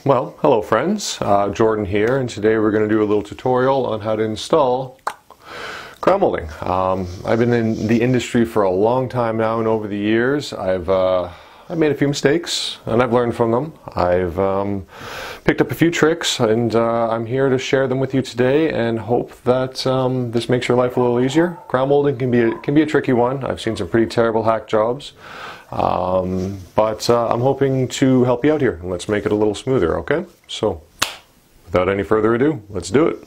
Well, hello friends, Jordan here, and today we're going to do a little tutorial on how to install crown molding. I've been in the industry for a long time now, and over the years I've made a few mistakes and I've learned from them. I've picked up a few tricks, and I'm here to share them with you today and hope that this makes your life a little easier. Crown molding can be a tricky one. I've seen some pretty terrible hack jobs. But I'm hoping to help you out here, and let's make it a little smoother, okay? So, without any further ado, let's do it.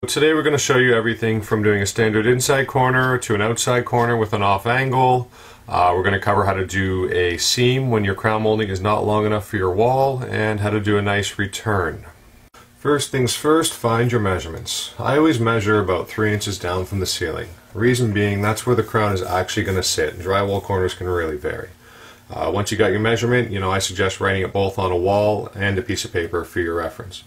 Today we're going to show you everything from doing a standard inside corner to an outside corner with an off angle. We're going to cover how to do a seam when your crown molding is not long enough for your wall, and how to do a nice return. First things first, find your measurements. I always measure about 3 inches down from the ceiling. Reason being, that's where the crown is actually going to sit. Drywall corners can really vary. Once you got your measurement, I suggest writing it both on a wall and a piece of paper for your reference.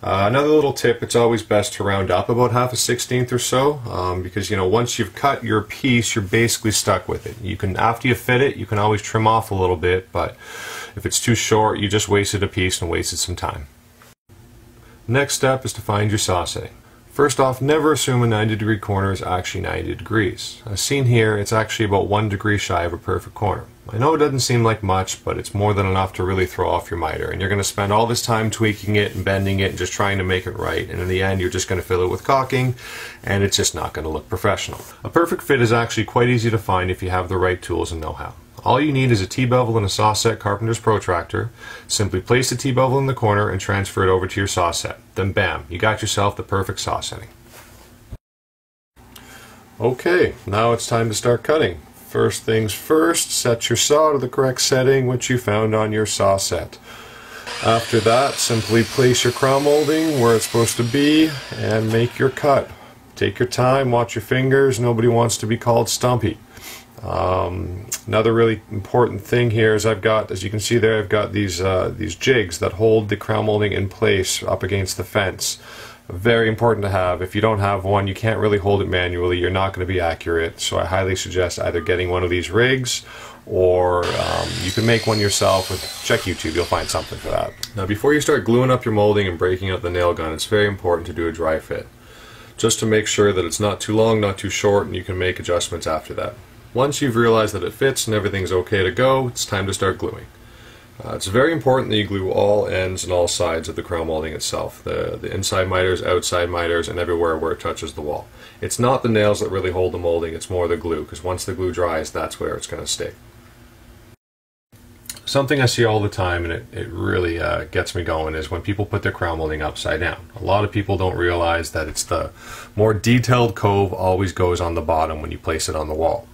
Another little tip, it's always best to round up about 1/2 16th or so, because once you've cut your piece, you're basically stuck with it. You can, after you fit it, you can always trim off a little bit, but if it's too short, you just wasted a piece and wasted some time. Next step is to find your saw setting. First off, never assume a 90-degree corner is actually 90 degrees. As seen here, it's actually about 1 degree shy of a perfect corner. I know it doesn't seem like much, but it's more than enough to really throw off your miter, and you're going to spend all this time tweaking it and bending it and just trying to make it right, and in the end you're just going to fill it with caulking, and it's just not going to look professional. A perfect fit is actually quite easy to find if you have the right tools and know-how. All you need is a T-bevel and a saw set carpenter's protractor. Simply place the T-bevel in the corner and transfer it over to your saw set. Then bam, you got yourself the perfect saw setting. Okay, now it's time to start cutting. First things first, set your saw to the correct setting which you found on your saw set. After that, simply place your crown molding where it's supposed to be and make your cut. Take your time, watch your fingers, nobody wants to be called stumpy. Another really important thing here is I've got, as you can see there, I've got these jigs that hold the crown molding in place up against the fence. Very important to have. If you don't have one, you can't really hold it manually. You're not going to be accurate. So I highly suggest either getting one of these rigs, or you can make one yourself. Check YouTube, you'll find something for that. Now before you start gluing up your molding and breaking out the nail gun, it's very important to do a dry fit, just to make sure that it's not too long, not too short, and you can make adjustments after that. Once you've realized that it fits and everything's okay to go, it's time to start gluing. It's very important that you glue all ends and all sides of the crown molding itself. The inside miters, outside miters, and everywhere where it touches the wall. It's not the nails that really hold the molding, it's more the glue, because once the glue dries, that's where it's going to stay. Something I see all the time, and it really gets me going, is when people put their crown molding upside down. A lot of people don't realize that it's the more detailed cove always goes on the bottom when you place it on the wall.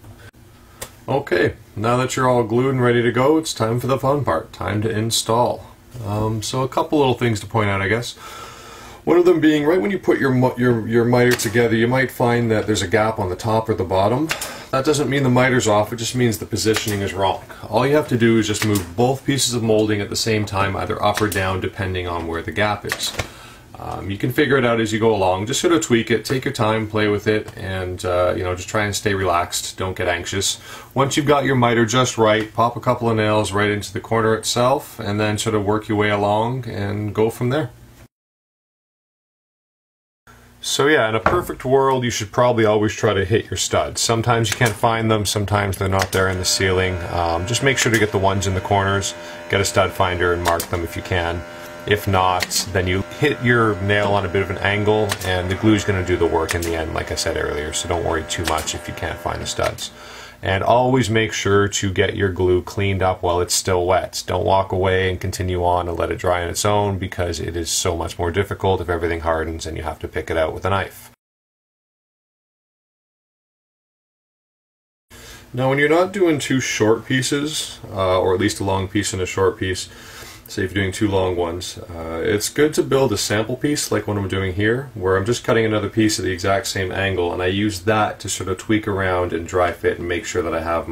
Okay, now that you're all glued and ready to go, it's time for the fun part, time to install. So a couple little things to point out, I guess. One of them being, right when you put your miter together, you might find that there's a gap on the top or the bottom. That doesn't mean the miter's off, it just means the positioning is wrong. All you have to do is just move both pieces of molding at the same time, either up or down, depending on where the gap is. You can figure it out as you go along. Just sort of tweak it, take your time, play with it, and just try and stay relaxed. Don't get anxious. Once you've got your miter just right, pop a couple of nails right into the corner itself, and then sort of work your way along and go from there. So yeah, in a perfect world, you should probably always try to hit your studs. Sometimes you can't find them, sometimes they're not there in the ceiling. Just make sure to get the ones in the corners. Get a stud finder and mark them if you can. If not, then you hit your nail on a bit of an angle, and the glue is going to do the work in the end, like I said earlier, so don't worry too much if you can't find the studs. And always make sure to get your glue cleaned up while it's still wet. Don't walk away and continue on and let it dry on its own, because it is so much more difficult if everything hardens and you have to pick it out with a knife. Now when you're not doing two short pieces, or at least a long piece and a short piece, say if you're doing two long ones, it's good to build a sample piece like what I'm doing here, where I'm just cutting another piece at the exact same angle, and I use that to sort of tweak around and dry fit and make sure that I have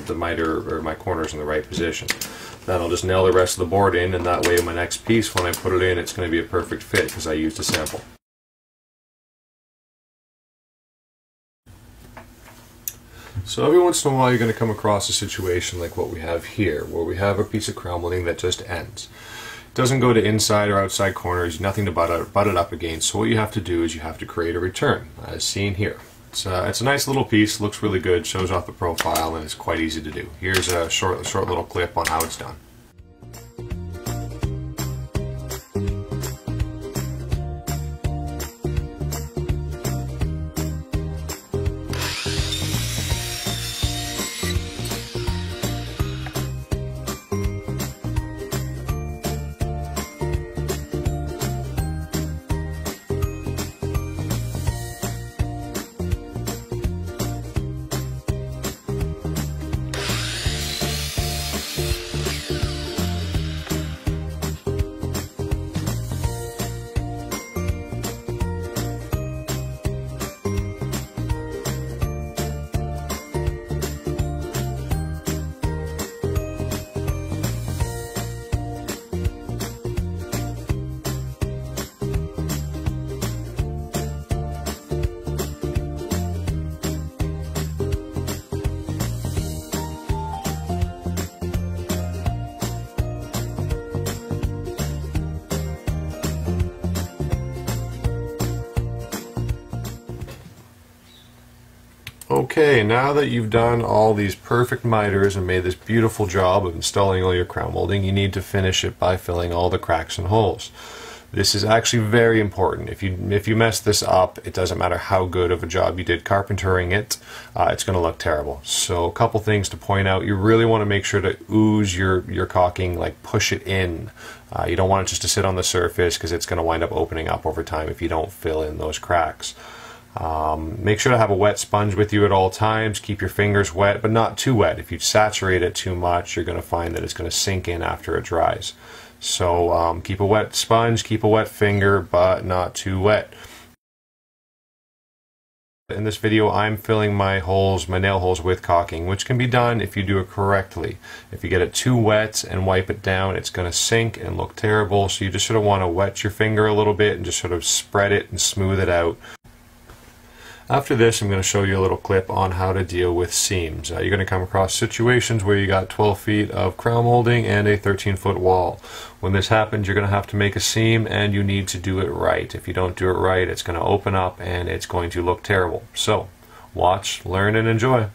the miter or my corners in the right position. Then I'll just nail the rest of the board in, and that way my next piece, when I put it in, it's going to be a perfect fit because I used a sample. So every once in a while you're going to come across a situation like what we have here, where we have a piece of crown molding that just ends. doesn't go to inside or outside corners, nothing to butt it up against. So what you have to do is you have to create a return, as seen here. It's a nice little piece, looks really good, shows off the profile, and it's quite easy to do. Here's a short little clip on how it's done. Okay, now that you've done all these perfect miters and made this beautiful job of installing all your crown molding, you need to finish it by filling all the cracks and holes. This is actually very important. If you mess this up, it doesn't matter how good of a job you did carpentering it, it's going to look terrible. So a couple things to point out. You really want to make sure to ooze your caulking, like push it in. You don't want it just to sit on the surface because it's going to wind up opening up over time if you don't fill in those cracks. Make sure to have a wet sponge with you at all times. Keep your fingers wet, but not too wet. If you saturate it too much, you're going to find that it's going to sink in after it dries. So keep a wet sponge, keep a wet finger, but not too wet. In this video, I'm filling my nail holes with caulking, which can be done if you do it correctly. If you get it too wet and wipe it down, it's going to sink and look terrible. So you just sort of want to wet your finger a little bit and just sort of spread it and smooth it out. After this, I'm going to show you a little clip on how to deal with seams. You're going to come across situations where you got 12 feet of crown molding and a 13-foot wall. When this happens, you're going to have to make a seam, and you need to do it right. If you don't do it right, it's going to open up and it's going to look terrible. So, watch, learn, and enjoy.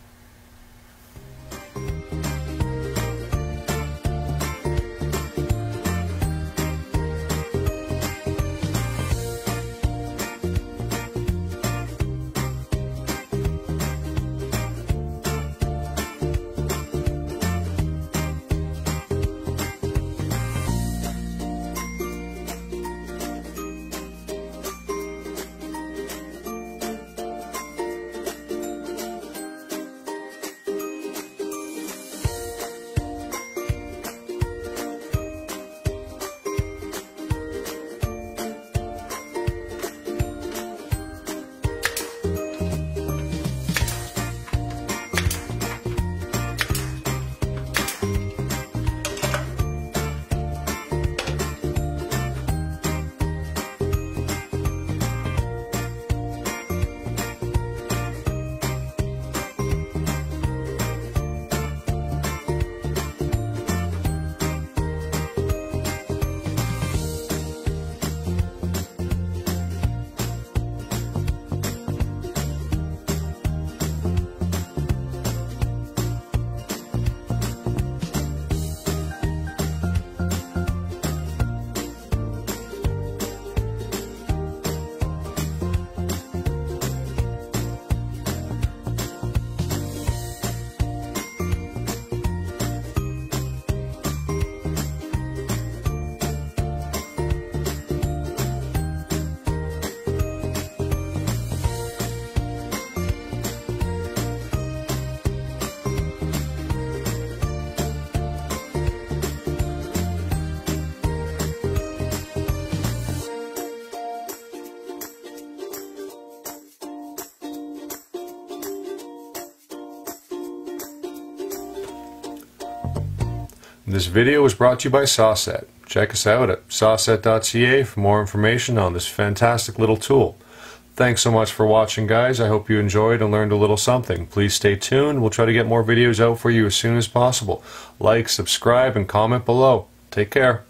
This video was brought to you by Sawset. Check us out at sawset.ca for more information on this fantastic little tool. Thanks so much for watching, guys. I hope you enjoyed and learned a little something. Please stay tuned. We'll try to get more videos out for you as soon as possible. Like, subscribe, and comment below. Take care.